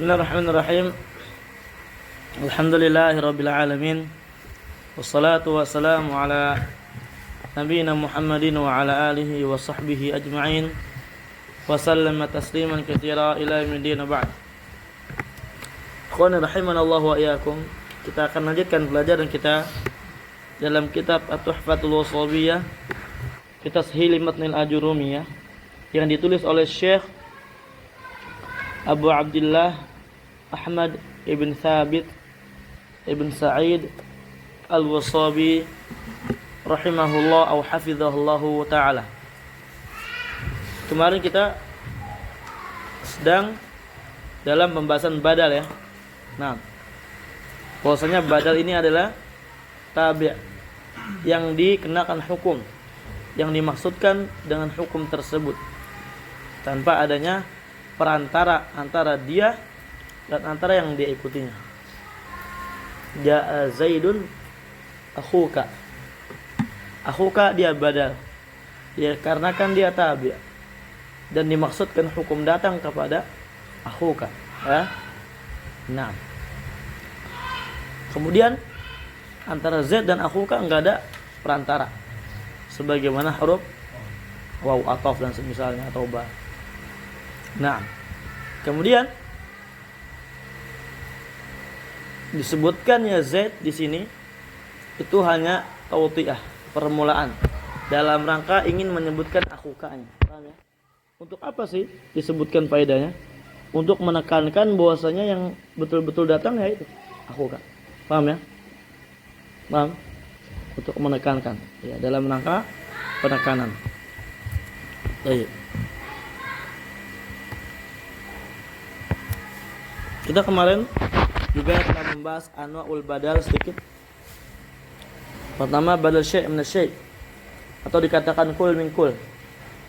Bismillahirrahmanirrahim. Alhamdulillahirabbil alamin. Wassalatu wassalamu ala nabiyina Muhammadin wa ala alihi wa sahbihi ajma'in. Wa sallama tasliman katsira ila yaumil ba'd. Ikhwani rahimanallahu wa iyyakum. Kita akan lanjutkan pelajaran kita dalam kitab At-Tuhfatul Washabiyah, kitab Tashil Matnil Ajurumiyah, yang ditulis oleh Syekh Abu Abdullah Ahmad ibn Thabit ibn Sa'id al-Washabi rahimahullah atau hafizahullahu ta'ala. Kemarin kita sedang dalam pembahasan badal ya. Nah, bahwasanya badal ini adalah tabi' yang dikenakan hukum, yang dimaksudkan dengan hukum tersebut tanpa adanya perantara antara dia dan antara yang dia ikutinya. Ja'a Zaidun akhuka. Akhuka dia badal. Ya, karena kan dia tabi' dan dimaksudkan hukum datang kepada akhuka. Ya. Nah. Kemudian antara Zaid dan akhuka enggak ada perantara. Sebagaimana huruf waw ataf dan semisalnya atau ba. Nah, kemudian disebutkannya Zaid di sini itu hanya tautiyah, permulaan dalam rangka ingin menyebutkan akhukanya. Paham ya? Untuk apa sih disebutkan faedahnya? Untuk menekankan bahwasanya yang betul-betul datang ya itu akhuka. Paham ya? Paham? Untuk menekankan ya, dalam rangka penekanan. Baik. Kita kemarin juga telah membahas anwa'ul badal sedikit. Pertama, badal syai' min syai', atau dikatakan kul min kul,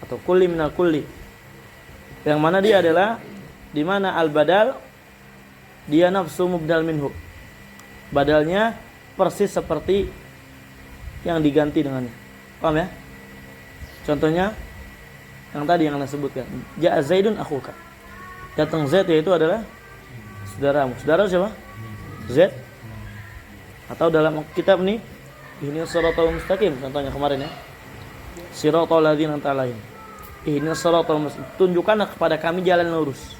atau kulli minal kulli. Yang mana dia adalah di mana al-badal dia nafsu mubdal minhu. Badalnya persis seperti yang diganti dengannya. Paham ya? Contohnya yang tadi yang Anda sebutkan, ja'a Zaidun akhuka. Datang Zaid, yaitu adalah saudaramu. Saudara siapa? Zaid. Atau dalam kitab ini, ini shiratal mustaqim, contohnya kemarin ya. Shiratal ladzina an'amta 'alaihim. Ini shiratal mustaqim. Tunjukkanlah kepada kami jalan lurus.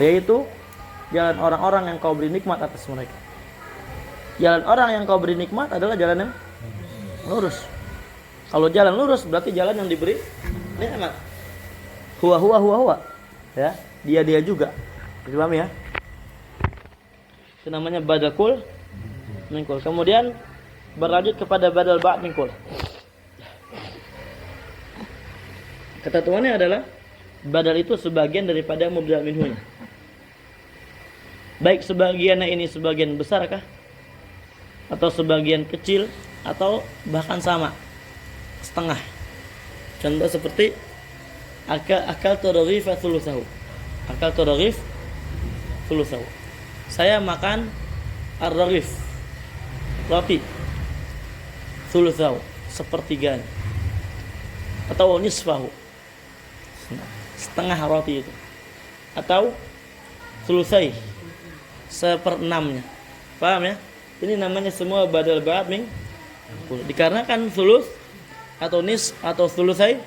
Yaitu jalan orang-orang yang kau beri nikmat atas mereka. Jalan orang yang kau beri nikmat adalah jalan yang lurus. Kalau jalan lurus berarti jalan yang diberi nikmat. Huwa. Ya, dia juga. Paham ya? Itu namanya badal kul min kul. Kemudian berlanjut kepada badal ba'd min kul. Ketentuannya adalah badal itu sebagian daripada mubdal minhunya. Baik sebagiannya ini sebagian besarkah, atau sebagian kecil, atau bahkan sama setengah. Contoh seperti akal turaghif thulutsahu. Akal turaghif thulutsahu. Saya makan ar-raghif, roti thulutsahu, sepertiganya, atau nisfahu, setengah roti itu, atau thulutsai, seperenamnya. Paham ya? Ini namanya semua badal ba'd min kul. Dikarenakan thuluts atau nis atau thulutsai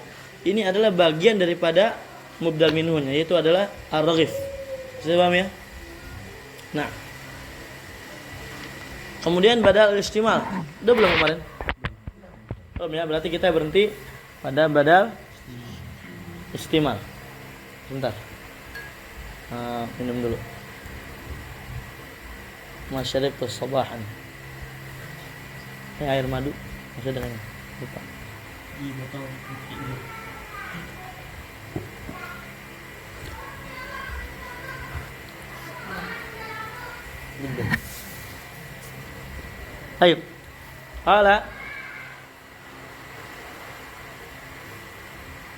ini adalah bagian daripada mubdal minhunya, yaitu adalah ar-raghif. Bisa paham ya? Nah, kemudian badal istimal. Udah belum kemarin? Belum ya, berarti kita berhenti pada badal istimal. Sebentar. Minum dulu. Masyarib sabahan. Ini air madu. Masih dengan lupa. Di botol ini. Baik. Qala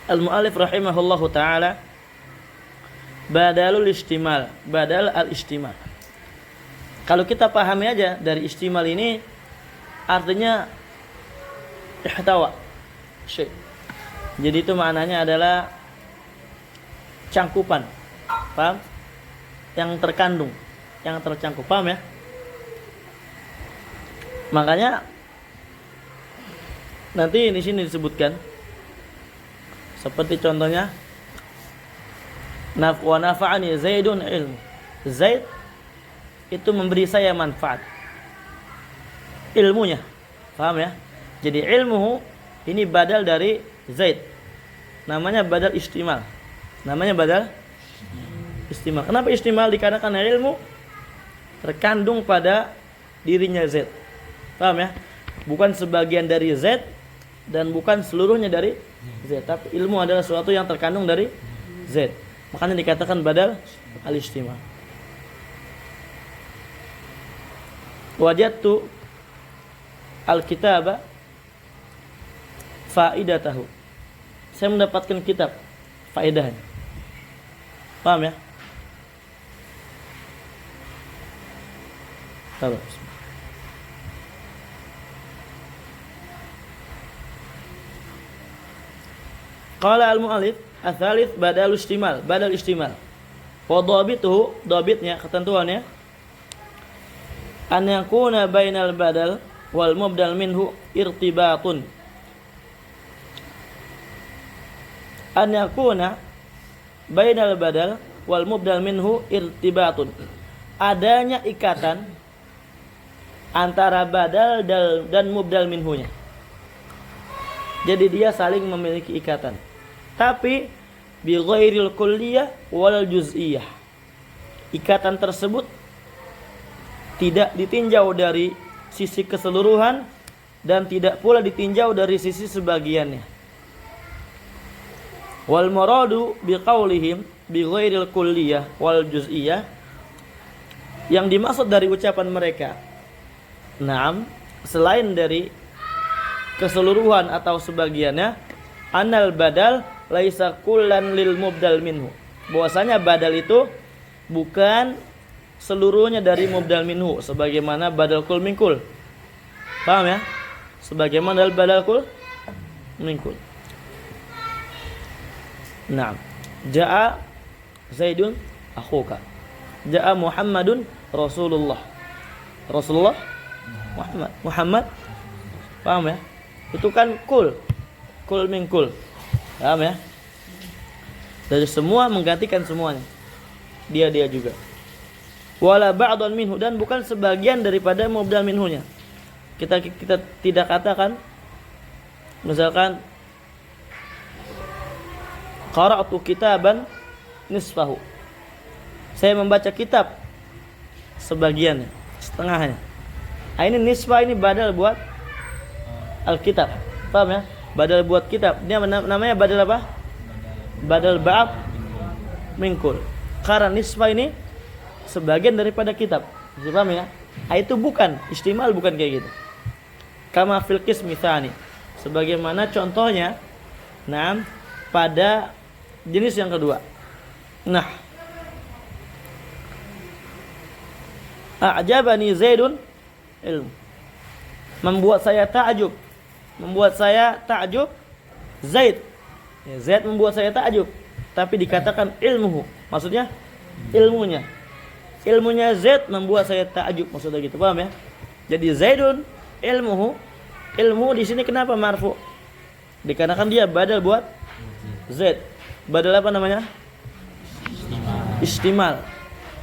al-mu'allif rahimahullahu ta'ala badalul istimal, badal al-istimal. Kalau kita pahami aja dari istimal ini artinya ihtawa syai'. Jadi itu maknanya adalah cangkupan. Paham? yang terkandung, yang tercangkup. Paham ya? Makanya nanti di sini disebutkan seperti contohnya wa nafa'ani Zaidun ilmu. Zaid itu memberi saya manfaat ilmunya. Paham ya? Jadi ilmuhu ini badal dari Zaid. Namanya badal istimal. Namanya badal istimal. Kenapa istimal? Dikarenakan ilmu terkandung pada dirinya Zaid. Paham ya? Bukan sebagian dari Zaid dan bukan seluruhnya dari Zaid, tapi ilmu adalah sesuatu yang terkandung dari Zaid. Makanya dikatakan badal al-istimal. Wajadtu al-kitaba faidatahu. Saya mendapatkan kitab faedahnya. Paham ya? Tahu. Qala al-mu'allif ats-tsalits badal istimal, badal istimal. Wa dhabituhu, dhabitnya, ketentuannya an yakuna bainal badal wal mubdal minhu irtibatun. An yakuna bainal badal wal mubdal minhu irtibatun. Adanya ikatan antara badal dan mubdal minhunya. Jadi dia saling memiliki ikatan. Tapi bi ghairil kulliyah wal juz'iyah. Ikatan tersebut tidak ditinjau dari sisi keseluruhan dan tidak pula ditinjau dari sisi sebagiannya. Wal muradu bi qaulihim bi ghairil kulliyah wal juz'iyah, yang dimaksud dari ucapan mereka, naam, selain dari keseluruhan atau sebagiannya, anal badal laisa kullan lil mubdal minhu, bahwasanya badal itu bukan seluruhnya dari mubdal minhu, sebagaimana badal kul min kul. Paham ya? Sebagaimana badal kul min kul. Naam. Jaa Zaidun akhuka. Jaa Muhammadun Rasulullah. Rasulullah Muhammad. Paham ya? Itu kan kul min kul. Paham ya? Dari semua menggantikan semuanya. Dia juga. Wala ba'dun minhu, dan bukan sebagian daripada mubdal minhunya. Kita tidak katakan misalkan qara'tu kitaban nisfahu. Saya membaca kitab sebagiannya, setengahnya. Nah, ini nisfah, ini badal buat Alkitab. Paham ya? Badal buat kitab. Dia namanya badal apa? Badal ba'ab min kul. Karena nisfah ini sebagian daripada kitab. Bisa paham ya? Nah, itu bukan istimal, bukan kayak gitu. Kama fil qismi tsani. Sebagaimana contohnya, nah, pada jenis yang kedua. Nah, a'jabani Zaidun ilmu. Membuat saya ta'jub. Membuat saya ta'jub Zaid. Ya, Zaid membuat saya ta'jub. Tapi dikatakan ilmuhu. Maksudnya ilmunya. Ilmunya Zaid membuat saya ta'jub. Maksudnya gitu. Paham ya? Jadi Zaidun ilmuhu. Ilmu di sini kenapa marfu? Dikarenakan dia badal buat Zaid. Badal apa namanya? Istimal.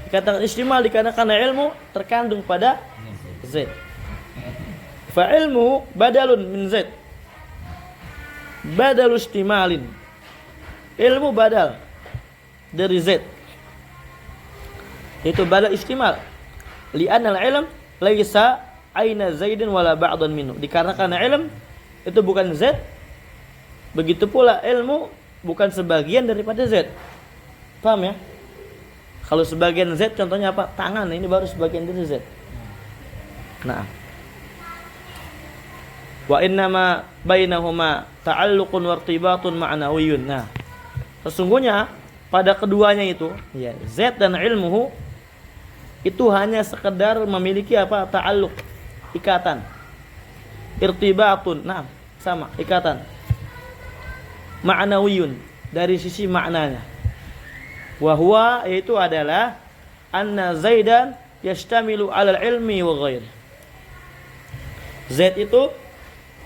Dikatakan istimal dikarenakan ilmu terkandung pada Zaid. Fa ilmu badalun min Zaid. Badal istimalin. Ilmu badal dari Zaid. Itu badal istimal. Li'anna al-ilm laisa aina Zaidin wala ba'dan minhu. Dikarenakan ilm itu bukan Zaid. Begitu pula ilmu bukan sebagian daripada Zaid. Paham ya? Kalau sebagian Z contohnya apa? Tangan, ini baru sebagian dari Z. Nah. Wa innama bainahuma ta'alluqun wa irtibatun ma'nawiyyun. Nah, sesungguhnya pada keduanya itu, ya, Z dan ilmuhu itu hanya sekedar memiliki apa? Ta'alluq, ikatan. Irtibatun, nah, sama, ikatan. Ma'nawiyyun, dari sisi maknanya. Wa huwa, yaitu adalah anna Zaidan yashtamilu 'ala al-ilmi wa ghairi. Zaid itu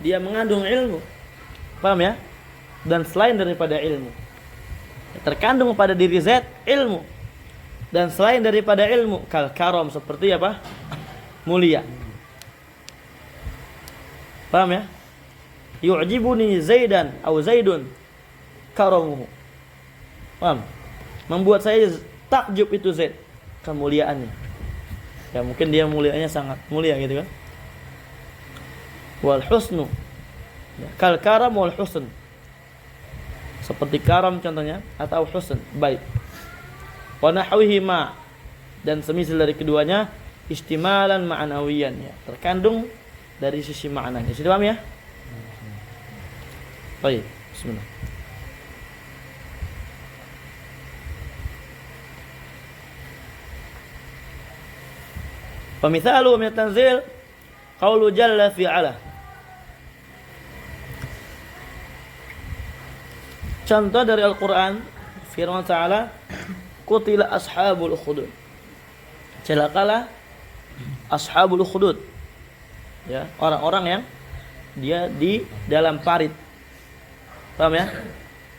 dia mengandung ilmu. Paham ya? Dan selain daripada ilmu. Terkandung pada diri Zaid ilmu. Dan selain daripada ilmu, kal karam, seperti apa? Mulia. Paham ya? Yu'jibuni Zaidan atau Zaidun karamuhu. Paham? Membuat saya takjub itu Zaid, kemuliaannya. Ya mungkin dia mulianya sangat mulia gitu kan. Wal husnu, ya, kal karam wal husn, seperti karam contohnya, atau husn, baik. Wa nahwihi ma, dan semisal dari keduanya, istimalan ma'nawiyan, ya, terkandung dari sisi maknanya. Sudah paham ya? Baik, bismillah. Famithalu min at-tanzil qaulu jalla fi 'ala. Contoh dari Al-Quran, firman Ta'ala, qutila ashabul ukhdud, celakalah ashabul ukhdud, ya, orang-orang yang dia di dalam parit. Paham ya?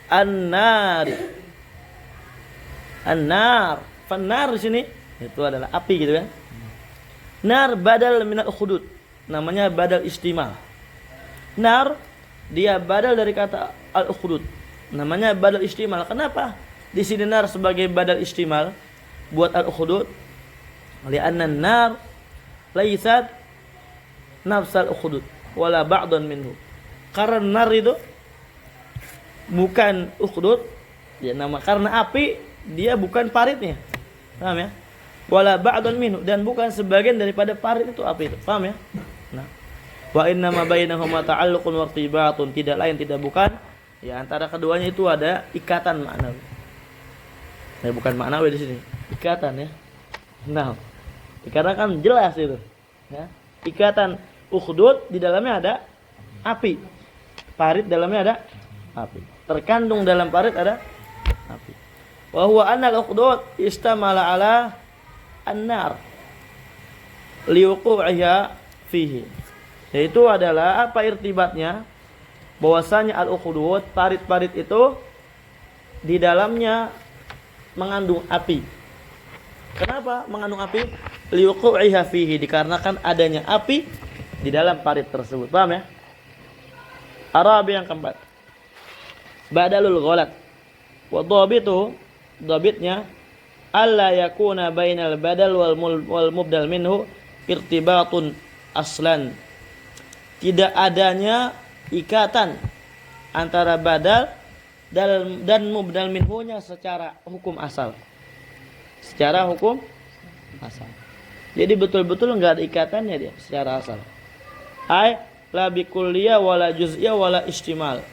An-nar, an-nar, fan-nar di sini itu adalah api gitu kan. Nar badal minal ukhdud, namanya badal istimal. Nar dia badal dari kata al-ukhdud, namanya badal istimal. Kenapa di sini nar sebagai badal istimal buat al-ukhdud? Li'anna an-nar laysat nafsal ukhdud wala ba'dan minhu. Karena nar itu bukan ukhdud, ya, nama karena api dia bukan paritnya. Paham ya? Wala ba'dan minhu, dan bukan sebagian daripada parit itu api itu. Paham ya? Nah, wa inna ma bainahuma ta'alluqun wa irtibatun, tidak lain tidak bukan, ya, antara keduanya itu ada ikatan maknawi. Ya, bukan maknawi di sini, ikatan ya. Nah, ikatan kan jelas itu, ya. Ikatan ukhdud di dalamnya ada api. Parit dalamnya ada api. Terkandung dalam parit ada api. Wa huwa anna al-ukhdud istamala ala an-nar liwuqu'iha fihi. Yaitu adalah apa irtibatnya? Bahwasanya al-ukhdud, parit-parit itu di dalamnya mengandung api. Kenapa mengandung api? Liwuqu'iha fihi, dikarenakan adanya api di dalam parit tersebut. Paham ya? Arabi yang keempat, badalul ghalat. Wa dhabitu, dhabitnya alla yakuna bainal badal wal mubdal minhu irtibatun aslan. Tidak adanya ikatan antara badal dan mubdal minhunya secara hukum asal. Secara hukum asal. Jadi betul-betul enggak ada ikatannya dia secara asal. Ai la bikulliyah wala juz'iyah wala istimal.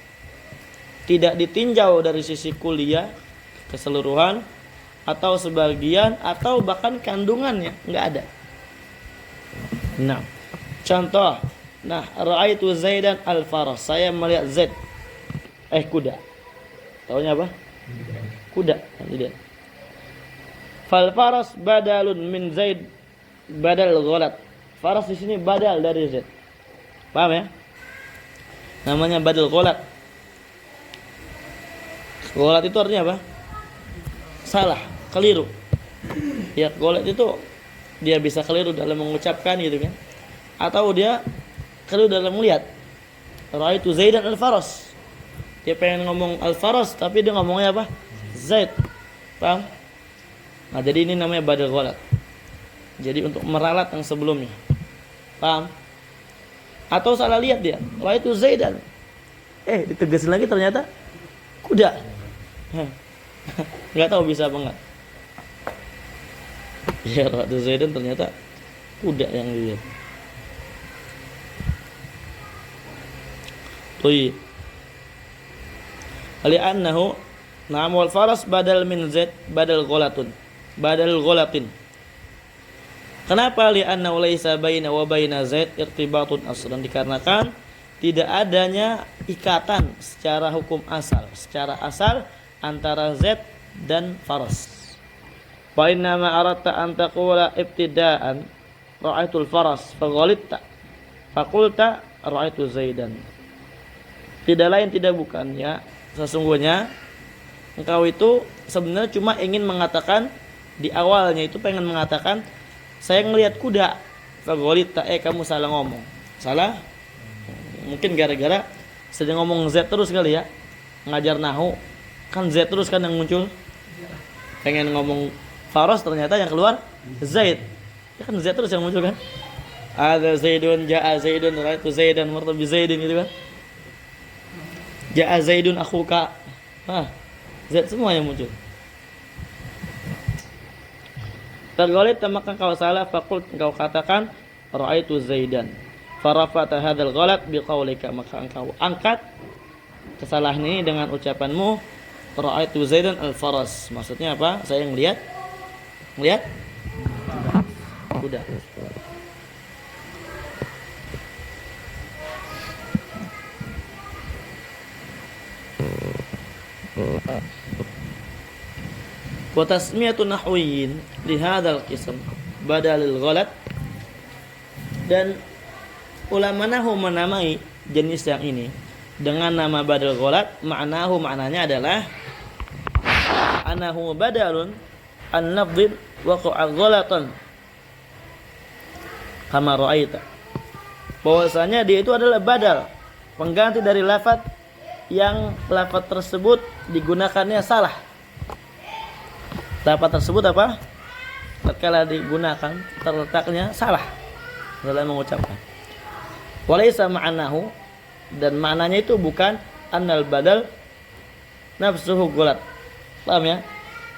Tidak ditinjau dari sisi kuliah keseluruhan atau sebagian atau bahkan kandungannya enggak ada. Nah, contoh, nah, ra'aitu Zaidan al-faras, saya melihat Zaid kuda. Taunya apa? Kuda. Jadi fal faras badalun min Zaid badal ghalat. Faras di sini badal dari Zaid. Paham ya? Namanya badal ghalat. Ghalat itu artinya apa? Salah, keliru. Ya, ghalat itu dia bisa keliru dalam mengucapkan gitu kan. Atau dia keliru dalam melihat. Ra'aitu Zaidan al-faras. Dia pengen ngomong al-faras tapi dia ngomongnya apa? Zaid. Paham? Nah, jadi ini namanya badal ghalat. Jadi untuk meralat yang sebelumnya. Paham? Atau salah lihat dia. Ra'aitu Zaidan. Ditegasin lagi ternyata kuda. Enggak tahu bisa apa enggak. Ya, ra'aitu Zaidan ternyata kuda yang dilihat. Tuh. Li'annahu na'am wal faras badal min Zaid badal ghalatun. Badal ghalatin. Kenapa? Li'annahu laisa baina wa baina Zaid irtibatun aslan, dikarenakan tidak adanya ikatan secara hukum asal, secara asal antara Zaid dan faras. Fa inna ma aradta an taqula ibtida'an ra'aitul faras faghalitta faqulta ra'aitu Zaidan. Tidak lain tidak bukan ya, sesungguhnya engkau itu sebenarnya cuma ingin mengatakan di awalnya itu pengen mengatakan saya ngelihat kuda. Fagolita, kamu salah ngomong. Salah? Mungkin gara-gara sedang ngomong Z terus kali ya. Ngajar nahu kan Z terus kan yang muncul. Pengen ngomong faros ternyata yang keluar Zaid. Ya kan Z terus yang muncul kan. Ada Zaidun, ja'a Zaidun, ra'aitu Zaidan, martabi Zaidin gitu kan. Ja'a Zaidun akhuka. Z semua yang muncul. Tergolit maka kau salah, faqul engkau katakan ra'aitu Zaidan. Farafata hadzal ghalat biqaulika, maka engkau angkat kesalahan ini dengan ucapanmu ra'aitu Zaidan al-faras. Maksudnya apa? Saya ngelihat kuda. Wa tasmiyatu nahwiyyin li hadzal qism badalil ghalat, dan ulama nahwu menamai jenis yang ini dengan nama badal ghalat. Maknanya adalah anahu badalun an lafdhin waqa'a ghalatan kama ra'aita, bahwasanya dia itu adalah badal, pengganti dari lafaz yang lafaz tersebut digunakannya salah. Lafaz tersebut apa? Tatkala digunakan terletaknya salah dalam mengucapkan. Walaysa ma'anahu, dan maknanya itu bukan annal badal nafsuhu ghalat. Paham ya?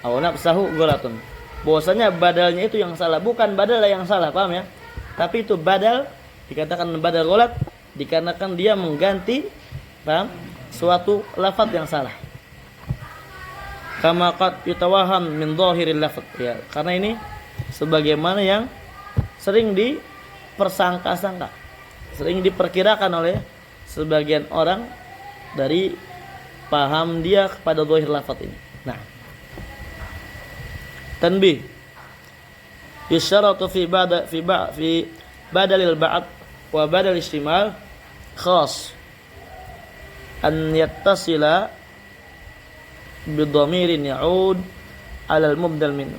Aw nafsuhu ghalatun. Bahwasanya badalnya itu yang salah, bukan badal yang salah, paham ya? Tapi itu badal dikatakan badal ghalat dikarenakan dia mengganti, paham? Suatu lafaz yang salah. Kama qad yatawaham min dhahiril lafaz, ya, karena ini sebagaimana yang sering dipersangka-sangka, sering diperkirakan oleh sebagian orang dari paham dia kepada zahir lafaz ini. Nah, tanbih yusyaratu fi badalil ba'd wa badal istimal khas an yattasila bidhamirin ya'ud 'ala al-mubdal minhu.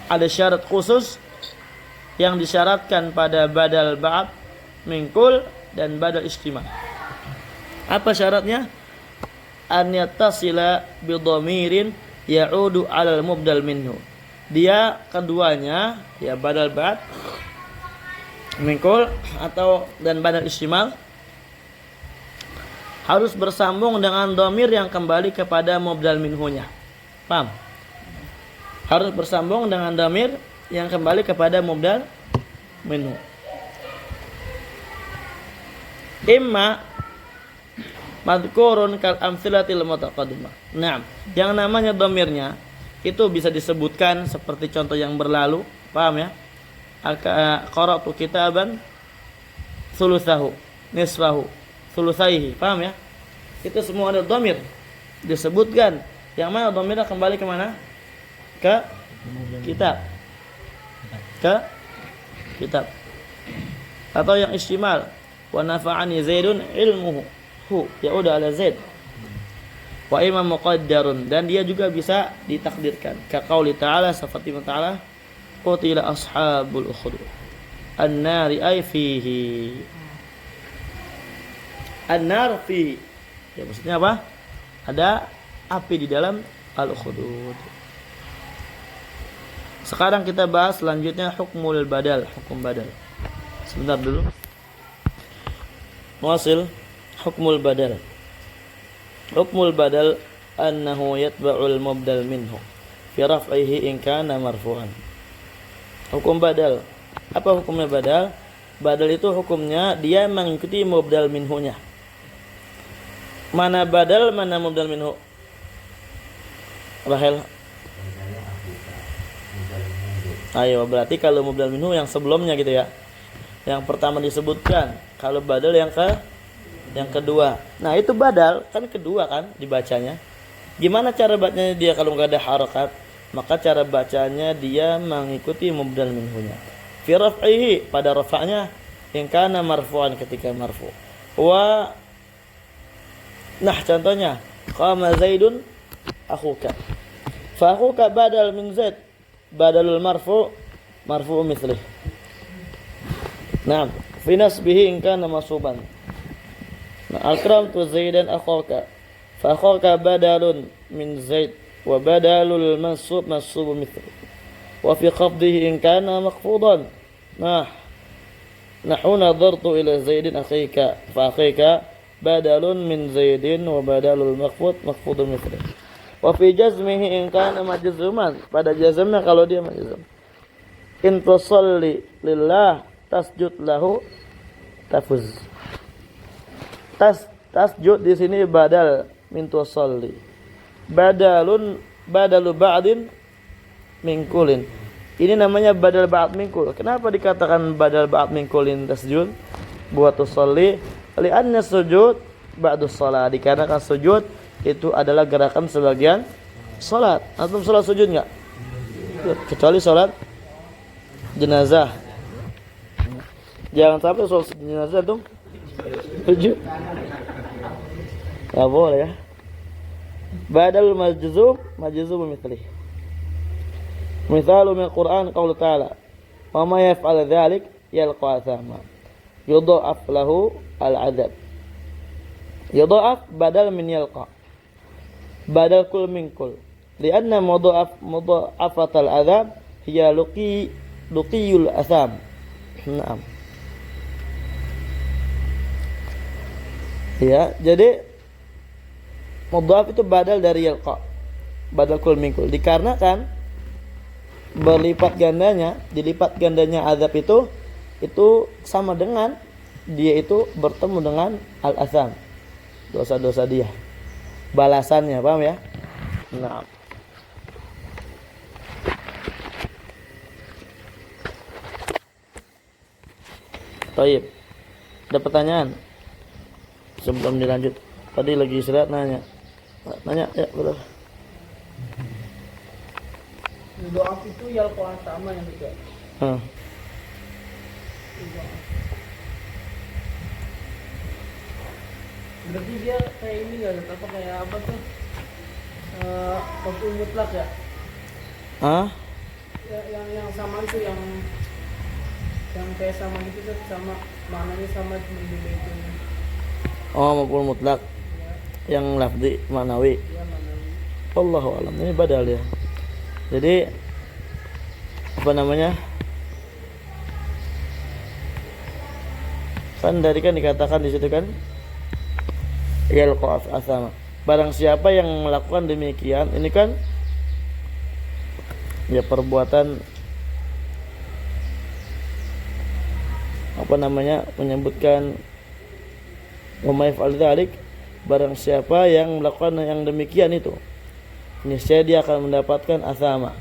Ada syarat khusus yang disyaratkan pada badal ba'd, mingkul dan badal istimal. Apa syaratnya? An yattasila bidhamirin ya'udu 'ala al-mubdal minhu. Dia keduanya, ya badal ba'd, mingkul atau dan badal istimal, harus bersambung dengan dhamir yang kembali kepada mubdal minhunya. Paham? Harus bersambung dengan dhamir yang kembali kepada mubdal minhu. Imma madhkurun kal amtsilatil mutaqaddimah. Nah, yang namanya dhamirnya itu bisa disebutkan seperti contoh yang berlalu, paham ya? Qara'tu kitaban thulutsahu, nisfahu, thulusaihi, paham ya? Itu semua ada dhamir disebutkan. Yang mana dhamirnya kembali ke mana? Ke kitab. Ke kitab. Atau yang istimal, wa nafa'ani Zaidun ilmuhu, ya udah ala Zaid. Wa imam muqaddarun, dan dia juga bisa ditakdirkan. Ka qauli ta'ala, seperti ta'ala, qutila ashabul ukhdud an-nari ay fihi. An-nar fi, ya maksudnya apa? Ada api di dalam al-ukhdud. Sekarang kita bahas selanjutnya hukmul badal, hukum badal. Sebentar dulu. Muasil hukmul badal. Hukmul badal annahu yatba'ul mubdal minhu fi raf'ihi in kana marfu'an. Hukum badal. Apa hukumnya badal? Badal itu hukumnya dia mengikuti mubdal minhunya. Mana badal, mana mubdal minhu? Rahel. Ayo, berarti kalau mubdal minhu yang sebelumnya gitu ya. Yang pertama disebutkan, kalau badal yang kedua. Nah, itu badal kan kedua kan dibacanya. Gimana cara bacanya dia kalau enggak ada harakat? maka cara bacanya dia mengikuti mubdal minhunya. Fi raf'ihi, pada rafa'nya, in kana marfu'an, ketika marfu'. Wa nah contohnya, qama Zaidun akhuka. Fa akhuka badal min Zaid, badalul marfu' mithlih. Nah, fi nasbihi in kana masuban. Nah, akramtu Zaidan akhuka. Fa akhuka badalun min Zaid wa badalul mansub mithl. Wa fi khafdihi in kana makhfudan. Nah, nahnu nadartu ila Zaidin akhika, fa akhika badalun min Zaidin wa badalul makhfudun mithl. Wa fi jazmihi in kana majzuman, pada jazmnya kalau dia majzum. In tusalli lillah tasjud lahu tafuz. Tasjud di sini badal min tusalli. Badalu ba'din min kulin. Ini namanya badal ba'd min kul. Kenapa dikatakan badal ba'd min kulin tasjud buat tusalli? Li'anna sujud ba'dus shalah. Dikarenakan sujud itu adalah gerakan sebagian salat. Antum salat sujud enggak? Kecuali salat jenazah. Jangan sampai salat jenazah tuh sujud. Enggak boleh ya. Badal majzum mithlih. Mithalu min Qur'an qaul ta'ala, wa ma yaf'al dzalik yalqa athama. Yudha'af lahu al-'adzab. Yudha'af badal min yalqa. Badal kul min kul. Lianna mudha'afat al-'adzab hiya luqiyul atham. Naam. Ya, jadi mudha'af itu badal dari yalqa. Badal kul min kul. Dikarenakan dilipat gandanya azab itu sama dengan dia itu bertemu dengan al-atham, dosa-dosa dia, balasannya, paham ya? Nah, baik, ada pertanyaan sebelum dilanjut? Tadi lagi istirahat nanya ya, betul. Doa itu yalqa sama yang juga. Berarti dia kayak ini nggak ada apa kayak apa tuh? Maf'ul mutlak ya? Ya, yang sama itu yang kayak sama gitu tuh, sama maknanya sama cuma beda itu. Oh, maf'ul mutlak. Ya. Yang lafzi ma'nawi. Ya, ma'nawi. Allahu a'lam. Ini badal ya. Jadi apa namanya? Kan dari kan dikatakan di situ kan yalqa asama. Barang siapa yang melakukan demikian, ini kan ya perbuatan apa namanya? Menyebutkan wa may yaf'al dzalik, barang siapa yang melakukan yang demikian itu, niscaya dia akan mendapatkan asama,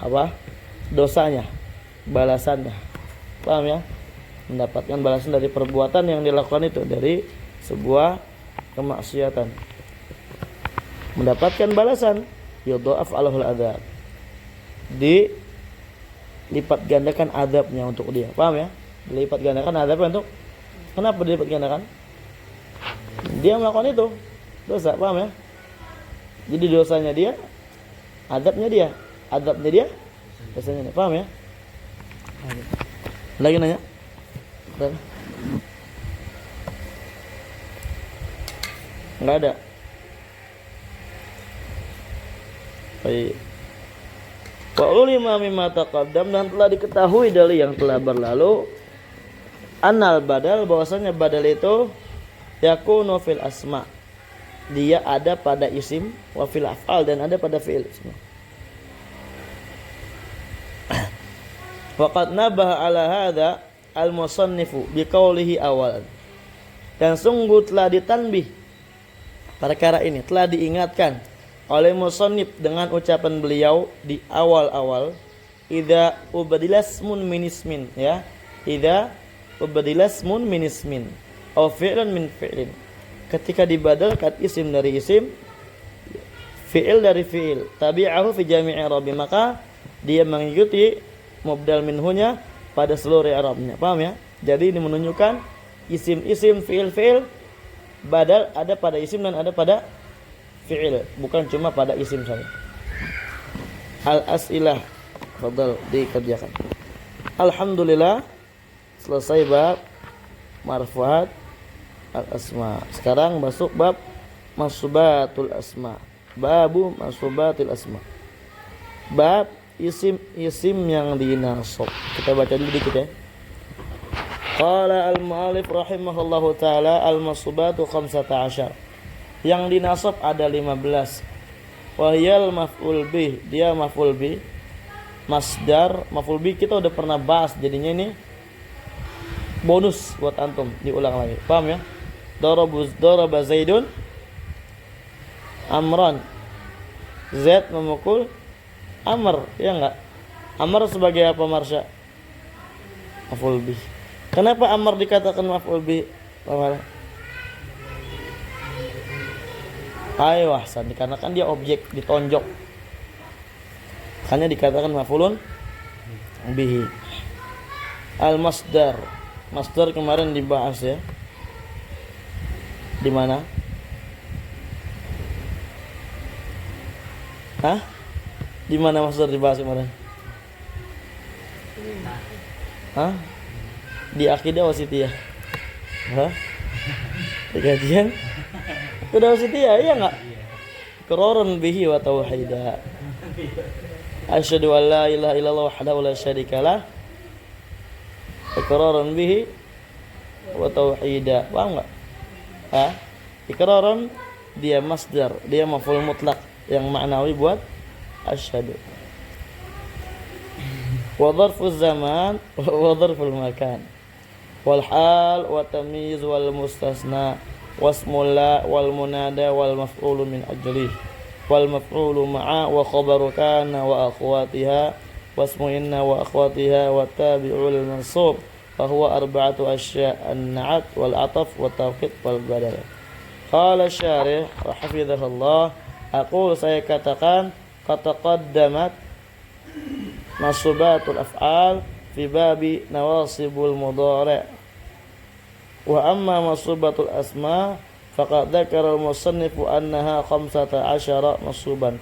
apa? Dosanya, balasannya. Paham ya? Mendapatkan balasan dari perbuatan yang dilakukan itu, dari sebuah kemaksiatan. Mendapatkan balasan, yudha'af alahul adzab. Dilipat gandakan azabnya untuk dia. Paham ya? Dilipat gandakan azabnya untuk, kenapa dilipat gandakan? Dia melakukan itu dosa, paham ya? Jadi dosanya dia, azabnya dia, dosanya dia. Paham ya? Lagi nanya? Enggak ada. Baik. Wa ulima mimma taqaddam, dan telah diketahui dari yang telah berlalu, annal badal, bahwasanya badal itu yakunu fil asma, dia ada pada isim, wa fil af'al, dan ada pada fi'il. Waqad nabaha ala hadza al-musannifu biqaulihi awal, dan sungguh telah ditanbih perkara ini, telah diingatkan oleh musannif dengan ucapan beliau di awal-awal, idza ubadilas mun min ismin, ya, idza ubadilas mun min ismin aw fi'lan min fi'lin, ketika dibadalkan isim dari isim, fi'il dari fi'il, tabi'ahu fi jami' i'rabi, maka dia mengikuti mubdal minhunya pada seluruh i'rabnya. Paham ya? Jadi ini menunjukkan isim-isim, fi'il-fi'il badal ada pada isim dan ada pada fi'il, bukan cuma pada isim saja. Al-as'ilah, fadhal dikerjakan. Alhamdulillah, selesai bab marfu'at al-asma. Sekarang masuk bab mansubatul asma. Babu mansubatil asma. Bab isim-isim yang dinasab. Kita baca dulu dikit ya. Qala al-mu'allif rahimahullahu taala al-mansubatu 15. Yang dinasab ada 15. Wahyal maf'ul bih, dia maf'ul bih. Masdar maf'ul bih kita udah pernah bahas, jadinya ini bonus buat antum, diulang lagi. Paham ya? Daraba Zaidun Amran. Zaid memukul Amr, ya enggak? Amr sebagai apa, Marsha? Maf'ul bih. Kenapa Amr dikatakan maf'ul bih? Ayo ahsan, dikarenakan dia objek ditonjok. Makanya dikatakan maf'ulun bihi. Al-masdar. Masdar kemarin dibahas ya. Di mana? Hah? Di mana masdar dibahas kemarin? Hah? Di akidah wasitiyah. Hah? Di kajian? Udah wasitiyah, iya enggak? Iqrarun bihi wa tauhida. Asyhadu an la ilaha illallah wahdahu la syarikalah. Iqrarun bihi wa tauhida. Paham enggak? Hah? Iqrarun dia masdar, dia maf'ul mutlak yang maknawi buat asyhadu. Wa dzarfuz zaman wa dzarful makan. Wal hal wa tamyiz wal mustasna wasmul la wal munada wal maf'ulu min ajlih wal maf'ulu ma'a wa khabaru kana wa akhwatiha wasmu inna wa akhwatiha wa tabi'ul mansub fa huwa arba'atu asya' an-na'at wal 'ataf wa tawqid wal badal. Qala syarih hafizahullah, aqul, saya katakan, qataqaddamat nasubatul af'al fi babi nawasibul mudhari'. Wa amma masubatul asma faqad dzakara al-musannifu annaha 15 nasuban.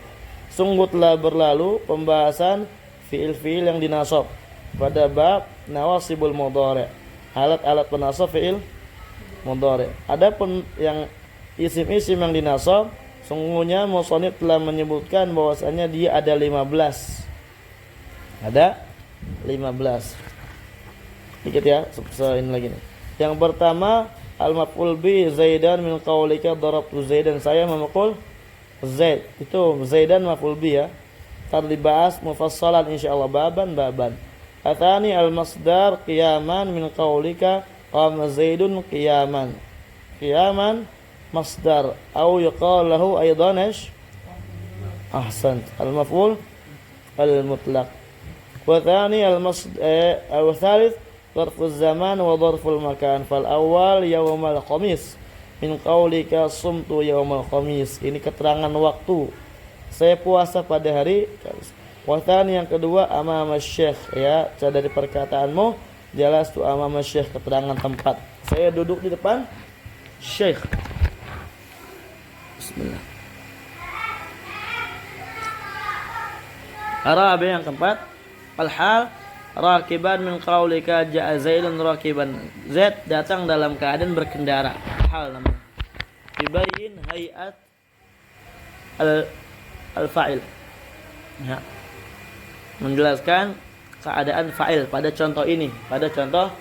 Sungguh telah berlalu pembahasan fiil-fiil yang dinasab pada bab nawasibul mudhari', alat-alat penasab fiil mudhari'. Adapun yang isim-isim yang dinasab, sungguhnya musannif telah menyebutkan bahwasanya dia ada 15. Ada 15. Dikit ya, ini lagi nih. Yang pertama, al-maf'ul bi Zaidan min qaulika darabtu Zaidan, saya memukul Zaid. Itu Zaidan maf'ul bi ya. Tar dibahas mufassalan insyaallah baban. Atsani al-masdar qiyaman min qaulika qama Zaidun qiyaman. Qiyaman masdar au yuqal lahu aidan ish ahsant al-maf'ul al-mutlaq. Wa thani al-masdar al-thalith dharfuz zaman wa dharful makan. Fal awal yaumal khamis min qaulika sumtu yaumal khamis. Ini keterangan waktu, saya puasa pada hari Kamis. Wa thani yang kedua amama syekh, ya, dari perkataanmu jelas tu amama syekh, keterangan tempat, saya duduk di depan syekh. Bismillah. Arabi yang keempat, al-hal rakiban min qaulika ja'a Zaidun rakiban. Zaid datang dalam keadaan berkendara. Hal namanya. Dibayin hayat al-fa'il. Ya. Menjelaskan keadaan fa'il pada contoh ini. Pada contoh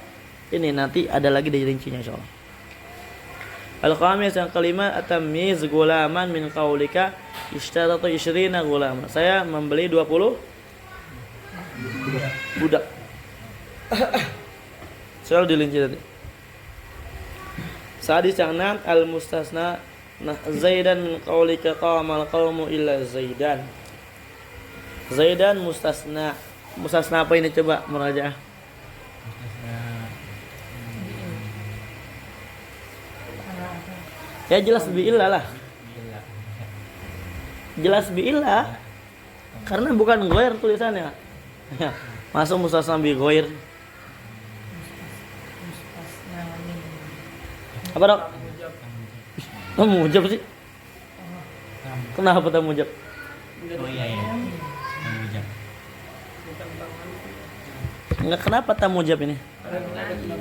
ini nanti ada lagi di rincinya insyaallah. Al-khamis yang kelima, at-tamyiz gulaman min qaulika ishtaratu 20 gulaman. Saya membeli 20 budak. Soal dilinci tadi. Sadis yang 6, al-mustasna Zaidan min qaulika qamal qaumu illa Zaidan. Zaidan mustasna. Mustasna apa ini, coba murajaah. Ya jelas lebih ilah lah. Jelas biillah. Karena bukan ghair tulisannya. Ya, masuk mustasna bi ghair. Mustasna min. Apa dok? Mujab sih. Kenapa tak mujab? Oh iya iya. Mujab. Enggak, kenapa tak mujab ini?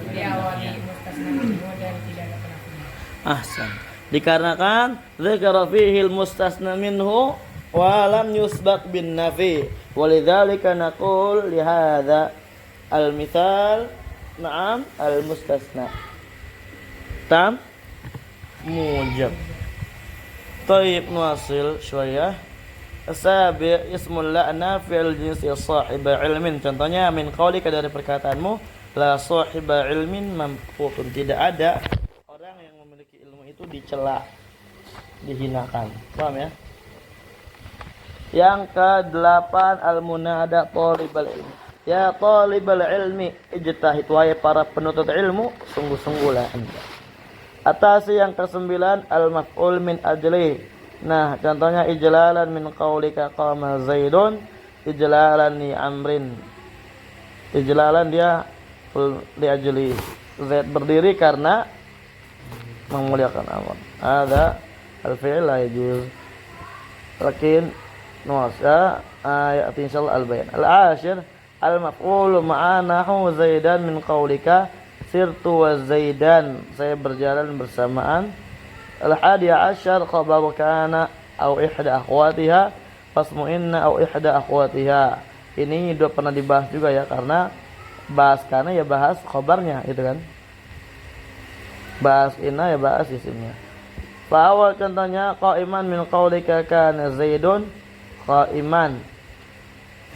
Diawali mustasna minhu dan tidak ada penafinya. Ahsan. Dikarenakan dzakara fihi al-mustasna minhu wa lam yusbaq bin nafi. Walidzalika naqul li hadza al-mithal na'am al-mustasna. Tam mujab. طيب نواصل شوية. السابع اسم لا نافع الجنس صاحب علم. Contohnya min qaulika dari perkataanmu la sahiba ilmin mamqutun. Tidak ada orang yang memiliki ilmu itu dicela, dihinakan. Paham ya? Yang ke-8 al-munada talibal ilmi. Ya talibal ilmi ijtahid, wahai para penuntut ilmu, sungguh-sungguhlah Anda. Atas yang ke-9 al-maf'ul min ajli. Nah, contohnya ijlalan min qaulika qama Zaidun, ijlalan li Amrin. Ijlalan dia li ajli. Zaid berdiri karena memuliakan Amr. Ada al-fi'l la yajuz. Lakin nuasa ayat insyaallah al-bayan. Al-ashir al-maf'ul ma'anahu Zaidan min qaulika sirtu wa Zaidan, saya berjalan bersamaan. Al-hadi ashar khabar kana au ihda akhwatiha fasmu inna au ihda akhwatiha. Ini sudah pernah dibahas juga ya, karena bahas kana ya bahas khabarnya gitu kan. Bahas inna ya bahas isimnya. Fa awal contohnya qa'iman min qaulika kana Zaidun qa'iman.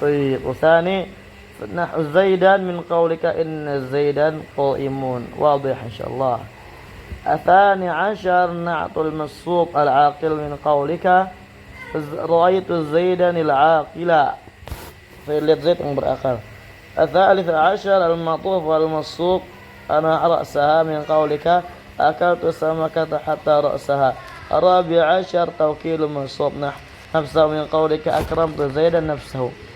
Tayyib. Tsani نحو زيدان من قولك إن زيدان قائمون. واضح إن شاء الله. الثاني عشر نعت المصوب العاقل من قولك رأيت زيدا العاقلة. Saya lihat Zaid yang berakal. الثالث عشر المطوف والمصوب أنا رأسها من قولك أكلت السمكة حتى رأسها. الرابع عشر توكيل المصوب نفسه من قولك أكرمت زيدا نفسه.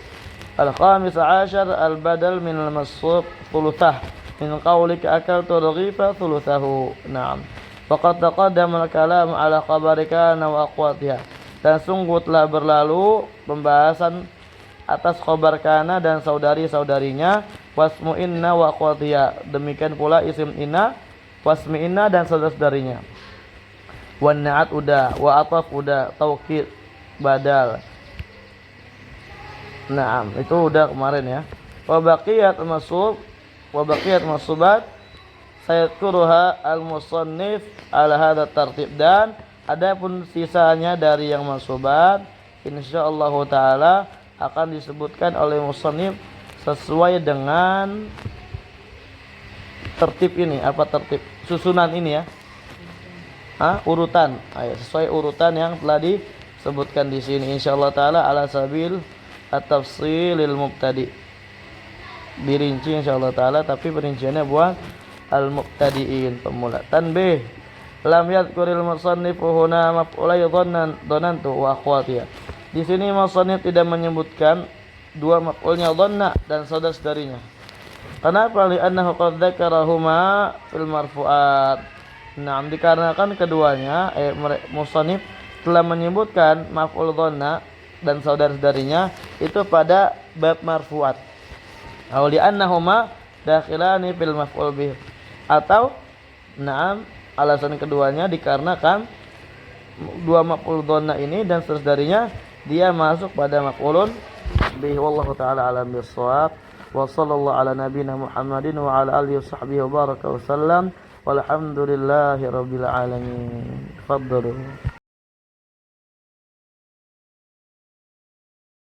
الخامس عشر البدل من المصوب ثلثه من قولك أكلت رغيف ثلثه. نعم. Faqad taqaddama al-kalam ala khabari kana wa aqwatiha. Dan sungguh telah berlalu pembahasan atas khabar kana dan saudari-saudarinya, wasmu inna wa aqwatiha. Demikian pula isim inna, wasmi inna dan saudari-saudarinya. Wan na'at udah, wa ataf udah, taukid badal. Naam, itu udah kemarin ya. Wa baqiyat masubat sayadkuruha al-musannif ala hadha tartib. Dan adapun sisanya dari yang masubat insyaallah taala akan disebutkan oleh musannif sesuai dengan tertib ini. Apa tertib? Susunan ini ya. Urutan. Sesuai urutan yang telah disebutkan di sini insyaallah taala ala sabil at-tafsilil mubtadi. Dirinci insyaallah taala, tapi perinciannya buat al-mubtadiin, pemula. Tanbih, lam yadhkuril musannifu huna maf'ulai dhanantu wa akhwatiha. Di sini musannif tidak menyebutkan dua maf'ulnya dhanna dan saudara-saudarinya. Kenapa? Li'annahu qad dzakarahuma fil marfu'at. Nah, dikarenakan keduanya musannif telah menyebutkan maf'ul dhanna dan saudara-saudarinya itu pada bab marfu'at. Aw li'annahuma dakhilani fil maf'ul bih. Atau na'am, alasan keduanya dikarenakan dua maf'ul dhanna ini dan saudarinya dia masuk pada maf'ulun bih. Wallahu taala alam bissawab. Wa sallallahu ala nabiyyina Muhammadin wa ala alihi washabbihi wa baraka wa sallam. Walhamdulillahi rabbil alamin. Tafaddalu.